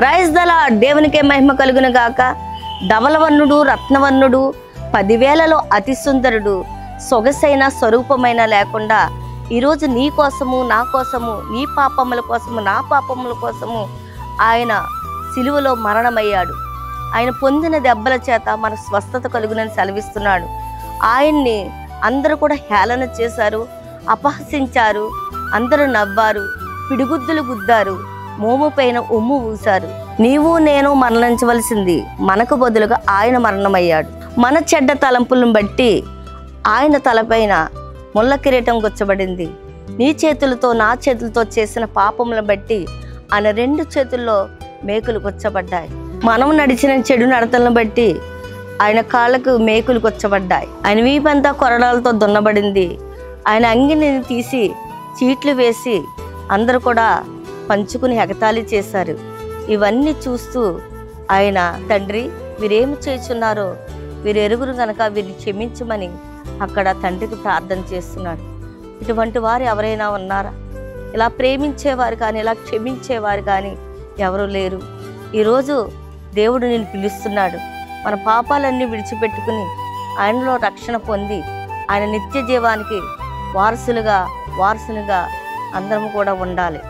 Praise the lord. దేవునికే మహిమ కలుగును గాక. ధవలవర్ణుడు, రత్నవర్ణుడు, 10,000లో అతి సుందరుడు, సొగసైన స్వరూపమైన లేకుండా ఈరోజు నీ కోసము, నా కోసము, నీ పాపముల కోసము, నా పాపముల కోసము ఆయన సిలువలో మరణమయ్యాడు. ఆయన పొందిన దెబ్బల చేత మన స్వస్థత కలుగునని సెలవిస్తున్నాడు. ఆయన్ని అందరూ కూడా హేళన చేశారు, అపహసించారు, అందరూ నవ్వారు, పిడిగుద్దులు గుద్దారు, మోము పైన ఉమ్ము ఊశారు. నీవు నేను మరణించవలసింది, మనకు బదులుగా ఆయన మరణమయ్యాడు. మన చెడ్డ తలంపులను బట్టి ఆయన తలపైన ముళ్ళ కిరీటం గుచ్చబడింది. నీ చేతులతో నా చేతులతో చేసిన పాపములను బట్టి ఆయన 2 చేతుల్లో మేకులు గుచ్చబడ్డాయి. మనం నడిచిన చెడు నడతలను బట్టి ఆయన కాళ్ళకు మేకులు గుచ్చబడ్డాయి. ఆయన వీపంతా కొరడాలతో దున్నబడింది. ఆయన అంగిని తీసి చీట్లు వేసి అందరూ కూడా పంచుకుని ఎగతాళి చేశారు. ఇవన్నీ చూస్తూ ఆయన, తండ్రి వీరేమి చేస్తున్నారో వీరు ఎరుగురు కనుక వీరిని క్షమించమని అక్కడ తండ్రికి ప్రార్థన చేస్తున్నాడు. ఇటువంటి వారు ఎవరైనా ఉన్నారా? ఇలా ప్రేమించేవారు కానీ, ఇలా క్షమించేవారు కానీ ఎవరు లేరు. ఈరోజు దేవుడు నిన్ను పిలుస్తున్నాడు. మన పాపాలన్నీ విడిచిపెట్టుకుని ఆయనలో రక్షణ పొంది ఆయన నిత్య జీవానికి వారసునిగా అందరం కూడా ఉండాలి.